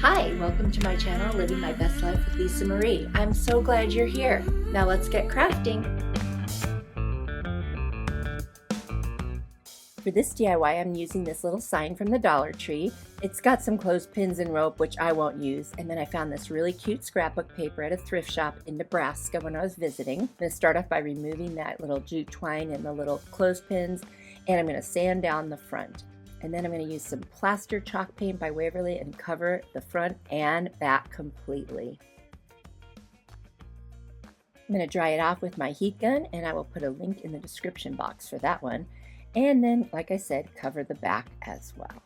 Hi, welcome to my channel, Living My Best Life with Lisa Marie. I'm so glad you're here. Now let's get crafting. For this DIY, I'm using this little sign from the Dollar Tree. It's got some clothespins and rope, which I won't use. And then I found this really cute scrapbook paper at a thrift shop in Nebraska when I was visiting. I'm going to start off by removing that little jute twine and the little clothespins, and I'm going to sand down the front. And then I'm going to use some plaster chalk paint by Waverly and cover the front and back completely. I'm going to dry it off with my heat gun, and I will put a link in the description box for that one. And then, like I said, cover the back as well.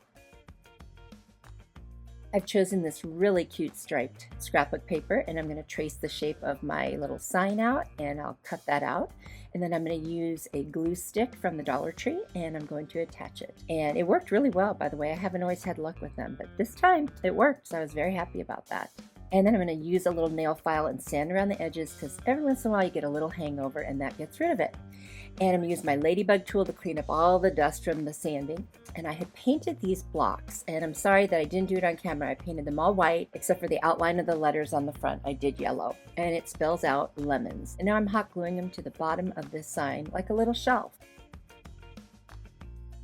I've chosen this really cute striped scrapbook paper, and I'm going to trace the shape of my little sign out, and I'll cut that out. And then I'm going to use a glue stick from the Dollar Tree, and I'm going to attach it. And it worked really well, by the way. I haven't always had luck with them, but this time it worked, so I was very happy about that. And then I'm going to use a little nail file and sand around the edges, because every once in a while you get a little hangover and that gets rid of it. And I'm going to use my ladybug tool to clean up all the dust from the sanding. And I had painted these blocks, and I'm sorry that I didn't do it on camera. I painted them all white except for the outline of the letters on the front. I did yellow, and it spells out lemons. And now I'm hot gluing them to the bottom of this sign like a little shelf.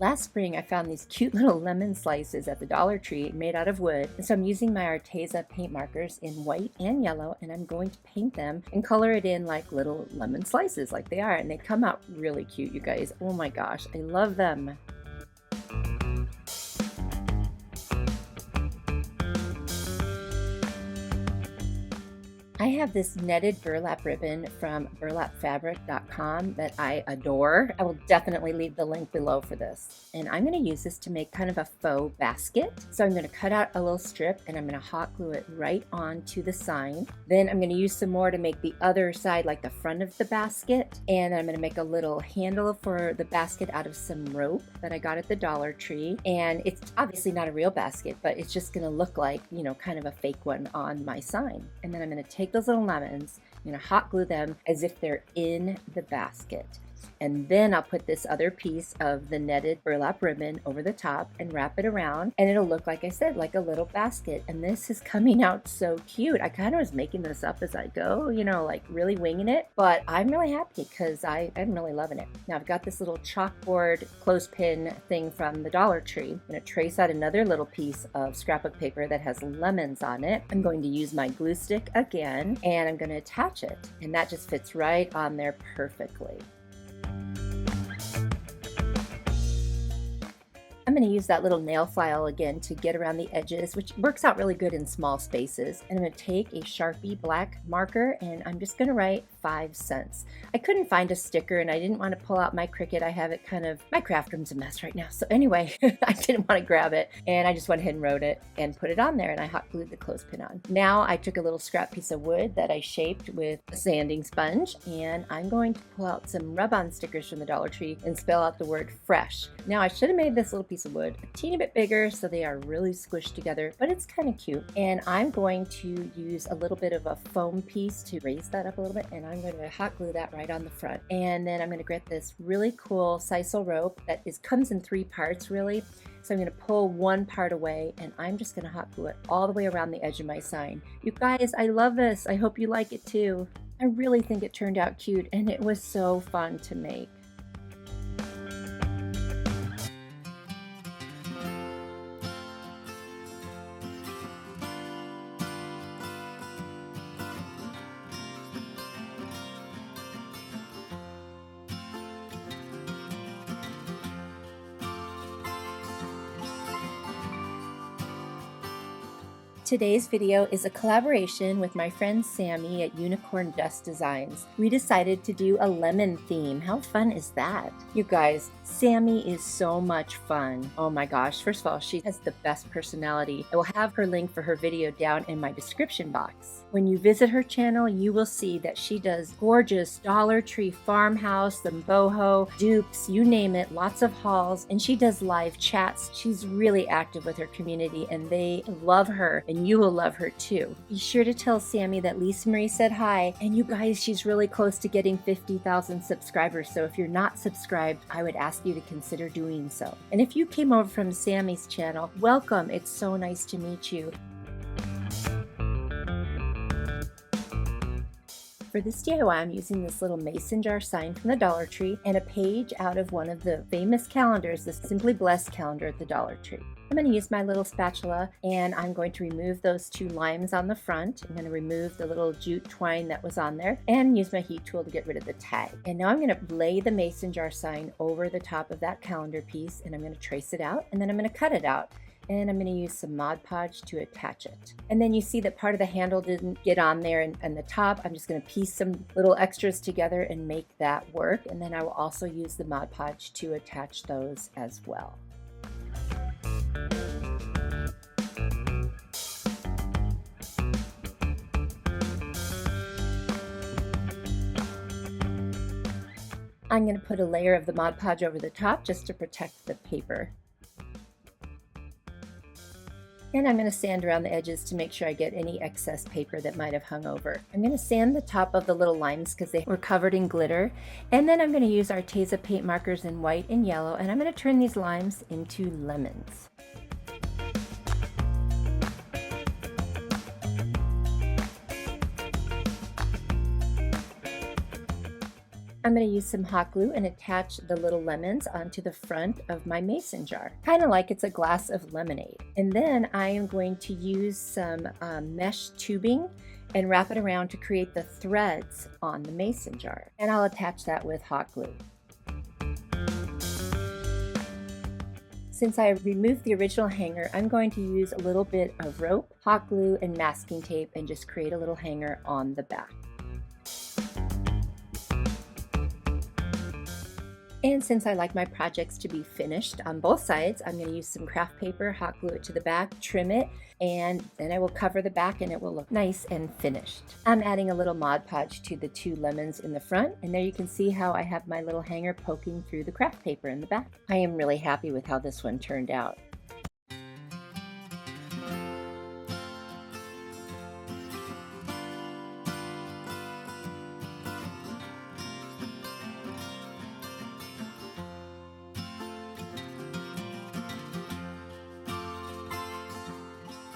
Last spring, I found these cute little lemon slices at the Dollar Tree made out of wood. And so I'm using my Arteza paint markers in white and yellow, and I'm going to paint them and color it in like little lemon slices like they are. And they come out really cute, you guys. Oh my gosh, I love them. I have this netted burlap ribbon from burlapfabric.com that I adore. I will definitely leave the link below for this. And I'm going to use this to make kind of a faux basket. So I'm going to cut out a little strip, and I'm going to hot glue it right onto the sign. Then I'm going to use some more to make the other side like the front of the basket. And I'm going to make a little handle for the basket out of some rope that I got at the Dollar Tree. And it's obviously not a real basket, but it's just going to look like, you know, kind of a fake one on my sign. And then I'm going to take those little lemons, I'm going to hot glue them as if they're in the basket. And then I'll put this other piece of the netted burlap ribbon over the top and wrap it around, and it'll look, like I said, like a little basket. And this is coming out so cute. I kind of was making this up as I go, you know, like really winging it, but I'm really happy because I'm really loving it. Now I've got this little chalkboard clothespin thing from the Dollar Tree. I'm going to trace out another little piece of scrapbook paper that has lemons on it. I'm going to use my glue stick again, and I'm going to attach it, and that just fits right on there perfectly. I'm going to use that little nail file again to get around the edges, which works out really good in small spaces. And I'm going to take a Sharpie black marker, and I'm just going to write 5 cents. I couldn't find a sticker, and I didn't want to pull out my Cricut. I have it kind of, my craft room's a mess right now. So anyway, I didn't want to grab it, and I just went ahead and wrote it and put it on there, and I hot glued the clothespin on. Now I took a little scrap piece of wood that I shaped with a sanding sponge, and I'm going to pull out some rub-on stickers from the Dollar Tree and spell out the word fresh. Now I should have made this little piece of wood a teeny bit bigger so they are really squished together, but it's kind of cute. And I'm going to use a little bit of a foam piece to raise that up a little bit, and I'm going to hot glue that right on the front. And then I'm going to get this really cool sisal rope that comes in 3 parts really. So I'm going to pull one part away, and I'm just going to hot glue it all the way around the edge of my sign. You guys, I love this. I hope you like it too. I really think it turned out cute, and it was so fun to make. Today's video is a collaboration with my friend Sammie at Unicorn Dust Designs. We decided to do a lemon theme. How fun is that? You guys, Sammie is so much fun. Oh my gosh, first of all, she has the best personality. I will have her link for her video down in my description box. When you visit her channel, you will see that she does gorgeous Dollar Tree, Farmhouse, the boho, dupes, you name it, lots of hauls, and she does live chats. She's really active with her community, and they love her, and you will love her too. Be sure to tell Sammie that Lisa Marie said hi, and you guys, she's really close to getting 50,000 subscribers, so if you're not subscribed, I would ask you to consider doing so. And if you came over from Sammie's channel, welcome. It's so nice to meet you. For this DIY, I'm using this little mason jar sign from the Dollar Tree and a page out of one of the famous calendars, the Simply Blessed calendar at the Dollar Tree. I'm going to use my little spatula and I'm going to remove those two limes on the front. I'm going to remove the little jute twine that was on there and use my heat tool to get rid of the tag. And now I'm going to lay the mason jar sign over the top of that calendar piece and I'm going to trace it out and then I'm going to cut it out. And I'm going to use some Mod Podge to attach it. And then you see that part of the handle didn't get on there and the top. I'm just going to piece some little extras together and make that work. And then I will also use the Mod Podge to attach those as well. I'm going to put a layer of the Mod Podge over the top just to protect the paper. And I'm going to sand around the edges to make sure I get any excess paper that might have hung over. I'm going to sand the top of the little limes because they were covered in glitter. And then I'm going to use Arteza paint markers in white and yellow, and I'm going to turn these limes into lemons. I'm going to use some hot glue and attach the little lemons onto the front of my mason jar, kind of like it's a glass of lemonade. And then I am going to use some mesh tubing and wrap it around to create the threads on the mason jar. And I'll attach that with hot glue. Since I removed the original hanger, I'm going to use a little bit of rope, hot glue, and masking tape and just create a little hanger on the back. And since I like my projects to be finished on both sides, I'm going to use some craft paper, hot glue it to the back, trim it, and then I will cover the back and it will look nice and finished. I'm adding a little Mod Podge to the two lemons in the front, and there you can see how I have my little hanger poking through the craft paper in the back. I am really happy with how this one turned out.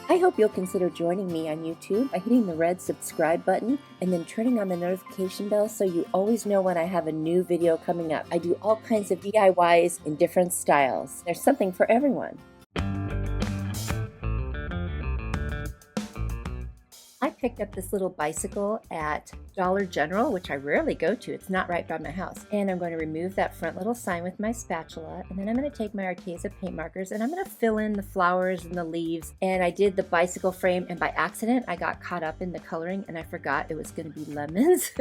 I hope you'll consider joining me on YouTube by hitting the red subscribe button and then turning on the notification bell so you always know when I have a new video coming up. I do all kinds of DIYs in different styles. There's something for everyone. I picked up this little bicycle at Dollar General, which I rarely go to. It's not right by my house. And I'm going to remove that front little sign with my spatula. And then I'm going to take my Arteza paint markers and I'm going to fill in the flowers and the leaves. And I did the bicycle frame and by accident, I got caught up in the coloring and I forgot it was going to be lemons.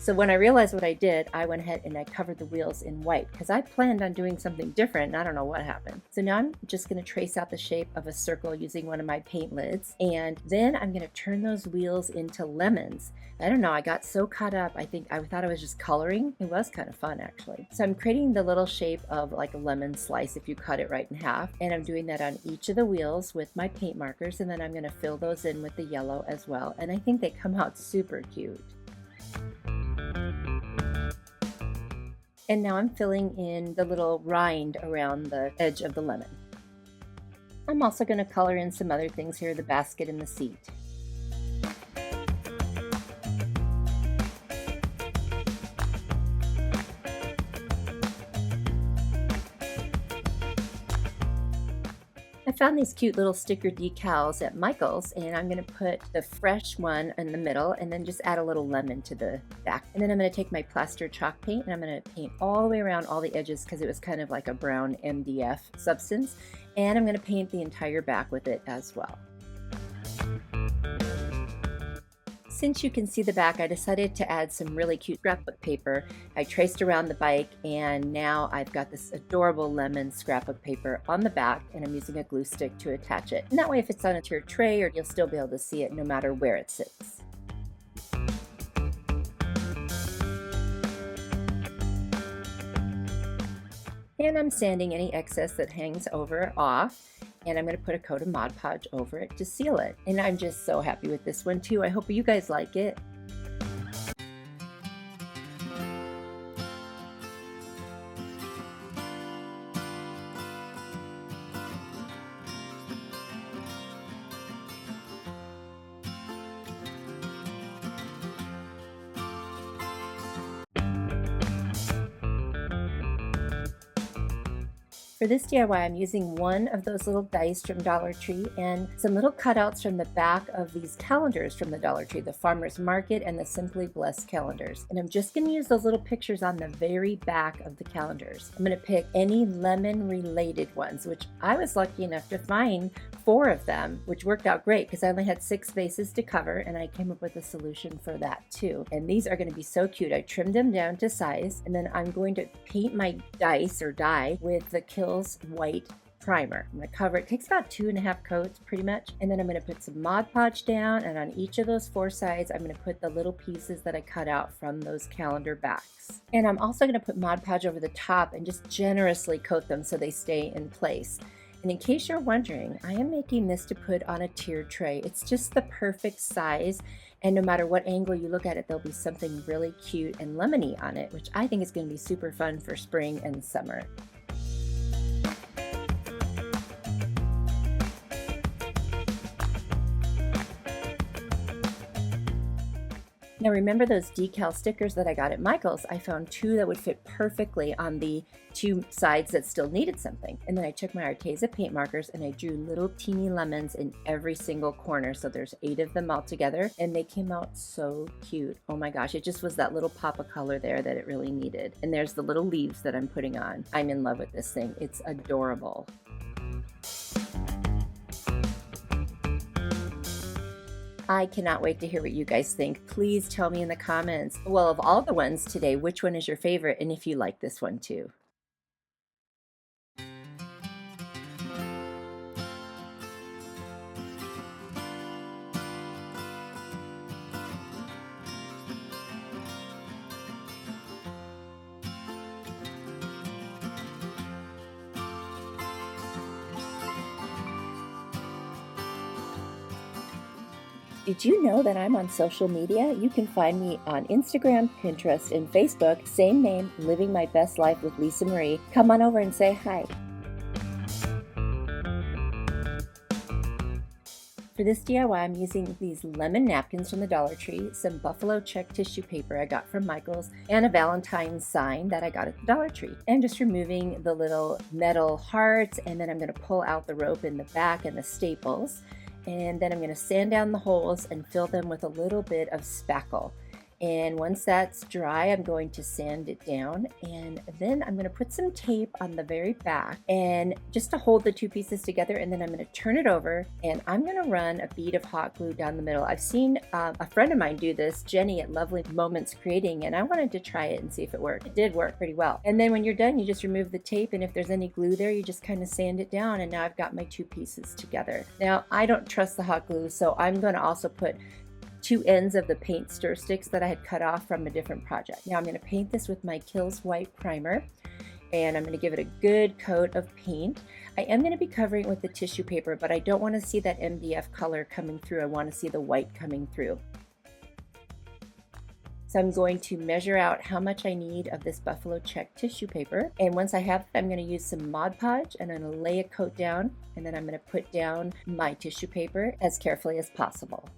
So when I realized what I did, I went ahead and I covered the wheels in white because I planned on doing something different and I don't know what happened. So now I'm just going to trace out the shape of a circle using one of my paint lids. And then I'm going to turn those wheels into lemons. I don't know, I got so caught up, I thought I was just coloring. It was kind of fun actually. So I'm creating the little shape of like a lemon slice if you cut it right in half, and I'm doing that on each of the wheels with my paint markers, and then I'm going to fill those in with the yellow as well, and I think they come out super cute. And now I'm filling in the little rind around the edge of the lemon. I'm also going to color in some other things here, the basket and the seat. I found these cute little sticker decals at Michael's, and I'm going to put the fresh one in the middle and then just add a little lemon to the back. And then I'm going to take my plaster chalk paint and I'm going to paint all the way around all the edges because it was kind of like a brown MDF substance. And I'm going to paint the entire back with it as well. Since you can see the back, I decided to add some really cute scrapbook paper. I traced around the bike and now I've got this adorable lemon scrapbook paper on the back, and I'm using a glue stick to attach it. And that way if it's on your tray, or you'll still be able to see it no matter where it sits. And I'm sanding any excess that hangs over off. And I'm going to put a coat of Mod Podge over it to seal it. And I'm just so happy with this one too. I hope you guys like it. For this DIY, I'm using one of those little dice from Dollar Tree and some little cutouts from the back of these calendars from the Dollar Tree, the Farmer's Market and the Simply Blessed calendars. And I'm just going to use those little pictures on the very back of the calendars. I'm going to pick any lemon related ones, which I was lucky enough to find 4 of them, which worked out great because I only had 6 spaces to cover, and I came up with a solution for that too. And these are going to be so cute. I trimmed them down to size, and then I'm going to paint my dice or die with the Kills white primer. I'm going to cover it. It takes about 2.5 coats pretty much, and then I'm going to put some Mod Podge down, and on each of those 4 sides I'm going to put the little pieces that I cut out from those calendar backs. And I'm also going to put Mod Podge over the top and just generously coat them so they stay in place. And in case you're wondering, I am making this to put on a tiered tray. It's just the perfect size, and no matter what angle you look at it, there'll be something really cute and lemony on it, which I think is going to be super fun for spring and summer. Now remember those decal stickers that I got at Michael's? I found 2 that would fit perfectly on the 2 sides that still needed something. And then I took my Arteza paint markers and I drew little teeny lemons in every single corner. So there's 8 of them all together, and they came out so cute. Oh my gosh, it just was that little pop of color there that it really needed. And there's the little leaves that I'm putting on. I'm in love with this thing. It's adorable. I cannot wait to hear what you guys think. Please tell me in the comments. Well, of all the ones today, which one is your favorite, and if you like this one too. Did you know that I'm on social media? You can find me on Instagram, Pinterest, and Facebook. Same name, Living My Best Life with Lisa Marie. Come on over and say hi. For this DIY, I'm using these lemon napkins from the Dollar Tree, some buffalo check tissue paper I got from Michael's, and a Valentine's sign that I got at the Dollar Tree. And just removing the little metal hearts, and then I'm going to pull out the rope in the back and the staples. And then I'm going to sand down the holes and fill them with a little bit of spackle. And once that's dry, I'm going to sand it down, and then I'm going to put some tape on the very back and just to hold the 2 pieces together, and then I'm going to turn it over and I'm going to run a bead of hot glue down the middle. I've seen a friend of mine do this, Jenny at Lovely Moments Creating, and I wanted to try it and see if it worked. It did work pretty well. And then when you're done, you just remove the tape, and if there's any glue there, you just kind of sand it down, and now I've got my 2 pieces together. Now, I don't trust the hot glue, so I'm going to also put 2 ends of the paint stir sticks that I had cut off from a different project. Now I'm going to paint this with my Kills white primer, and I'm going to give it a good coat of paint. I am going to be covering it with the tissue paper, but I don't want to see that MDF color coming through. I want to see the white coming through. So I'm going to measure out how much I need of this buffalo check tissue paper. And once I have it, I'm going to use some Mod Podge, and I'm going to lay a coat down, and then I'm going to put down my tissue paper as carefully as possible.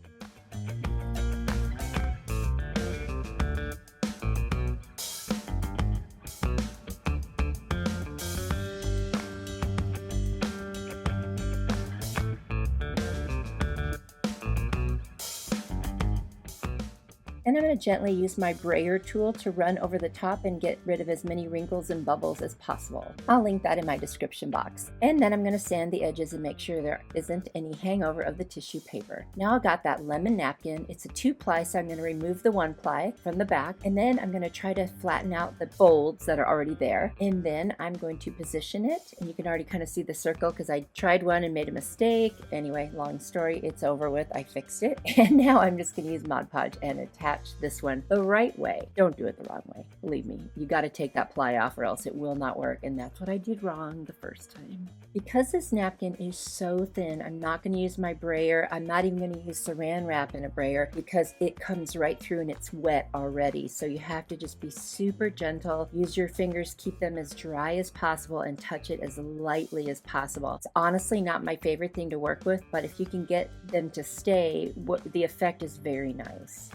And I'm going to gently use my brayer tool to run over the top and get rid of as many wrinkles and bubbles as possible. I'll link that in my description box. And then I'm going to sand the edges and make sure there isn't any hangover of the tissue paper. Now I've got that lemon napkin. It's a 2-ply, so I'm going to remove the 1-ply from the back, and then I'm going to try to flatten out the folds that are already there. And then I'm going to position it, and you can already kind of see the circle because I tried one and made a mistake. Anyway, long story, it's over with. I fixed it. And now I'm just going to use Mod Podge and attach this one the right way. Don't do it the wrong way. Believe me, you got to take that ply off or else it will not work, and that's what I did wrong the first time. Because this napkin is so thin, I'm not going to use my brayer. I'm not even going to use saran wrap in a brayer because it comes right through and it's wet already. So you have to just be super gentle. Use your fingers, keep them as dry as possible, and touch it as lightly as possible. It's honestly not my favorite thing to work with, but if you can get them to stay, the effect is very nice.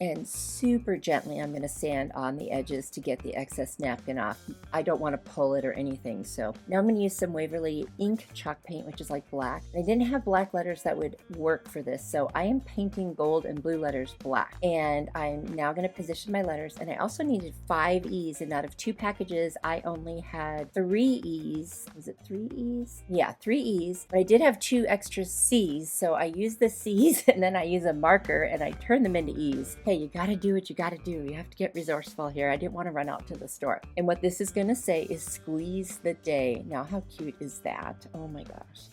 And super gently I'm going to sand on the edges to get the excess napkin off. I don't want to pull it or anything. So now I'm going to use some Waverly ink chalk paint, which is like black. I didn't have black letters that would work for this, so I am painting gold and blue letters black. And I'm now going to position my letters, and I also needed 5 E's, and out of 2 packages I only had 3 E's. Was it 3 E's? Yeah, 3 E's, but I did have 2 extra C's, so I used the C's and then I use a marker and I turn them into E's. Hey, you gotta do what you gotta do. You have to get resourceful here. I didn't want to run out to the store. And what this is gonna say is squeeze the day. Now, how cute is that? Oh my gosh.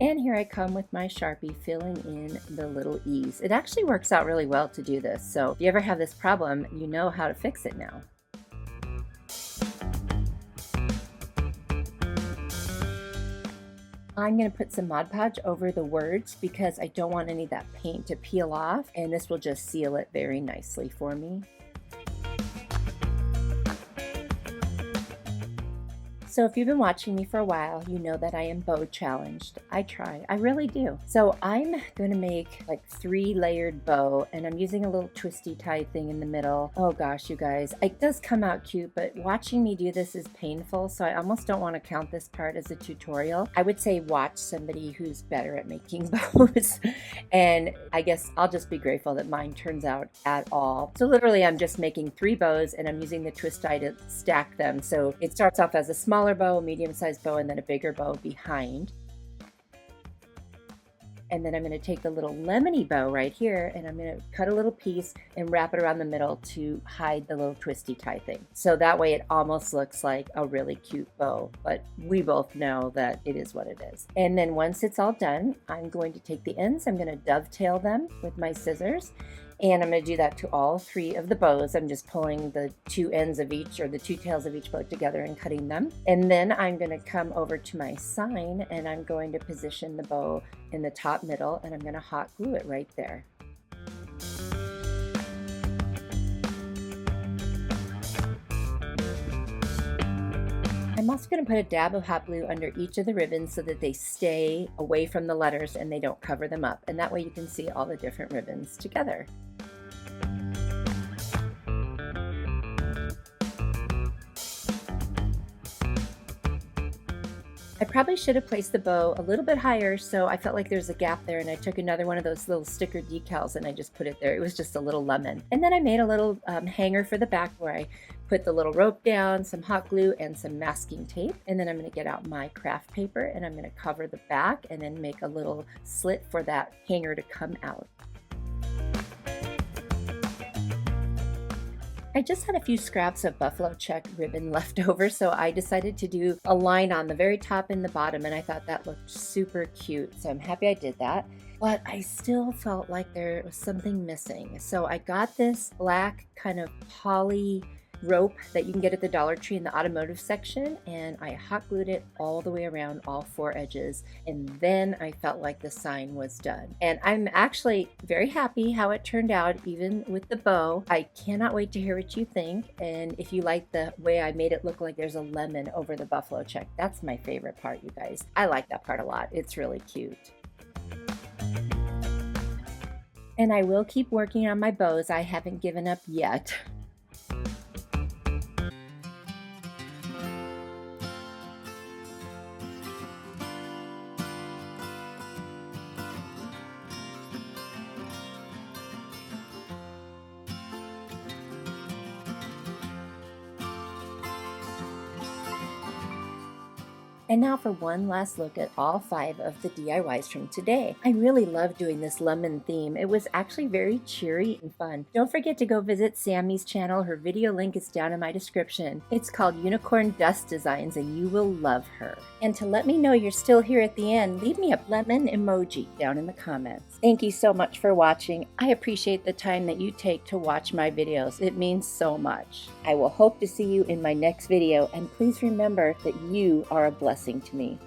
And here I come with my Sharpie filling in the little E's. It actually works out really well to do this, so if you ever have this problem, you know how to fix it now. I'm going to put some Mod Podge over the words because I don't want any of that paint to peel off, and this will just seal it very nicely for me. So if you've been watching me for a while, you know that I am bow challenged. I try, I really do. So I'm gonna make like 3-layered bow, and I'm using a little twisty tie thing in the middle. Oh gosh, you guys, it does come out cute, but watching me do this is painful, so I almost don't want to count this part as a tutorial. I would say watch somebody who's better at making bows, and I guess I'll just be grateful that mine turns out at all. So literally I'm just making 3 bows, and I'm using the twist tie to stack them. So it starts off as a smaller bow, a medium-sized bow, and then a bigger bow behind. And then I'm going to take the little lemony bow right here, and I'm going to cut a little piece and wrap it around the middle to hide the little twisty tie thing. So that way it almost looks like a really cute bow, but we both know that it is what it is. And then once it's all done, I'm going to take the ends, I'm going to dovetail them with my scissors. And I'm going to do that to all 3 of the bows. I'm just pulling the 2 ends of each, or the 2 tails of each bow together and cutting them. And then I'm going to come over to my sign, and I'm going to position the bow in the top middle, and I'm going to hot glue it right there. I'm also going to put a dab of hot glue under each of the ribbons so that they stay away from the letters and they don't cover them up. And that way you can see all the different ribbons together. I probably should have placed the bow a little bit higher, so I felt like there's a gap there, and I took another one of those little sticker decals and I just put it there. It was just a little lemon. And then I made a little hanger for the back where I put the little rope down, some hot glue, and some masking tape. And then I'm going to get out my craft paper, and I'm going to cover the back and then make a little slit for that hanger to come out. I just had a few scraps of buffalo check ribbon left over, so I decided to do a line on the very top and the bottom, and I thought that looked super cute, so I'm happy I did that. But I still felt like there was something missing. So I got this black kind of poly rope that you can get at the Dollar Tree in the automotive section, and I hot glued it all the way around all 4 edges, and then I felt like the sign was done. And I'm actually very happy how it turned out, even with the bow. I cannot wait to hear what you think, and if you like the way I made it look like there's a lemon over the buffalo check. That's my favorite part, you guys. I like that part a lot. It's really cute. And I will keep working on my bows. I haven't given up yet. And now for one last look at all 5 of the DIYs from today. I really love doing this lemon theme. It was actually very cheery and fun. Don't forget to go visit Sammie's channel. Her video link is down in my description. It's called Unicorn Dust Designs, and you will love her. And to let me know you're still here at the end, leave me a lemon emoji down in the comments. Thank you so much for watching. I appreciate the time that you take to watch my videos. It means so much. I will hope to see you in my next video, and please remember that you are a blessing to me.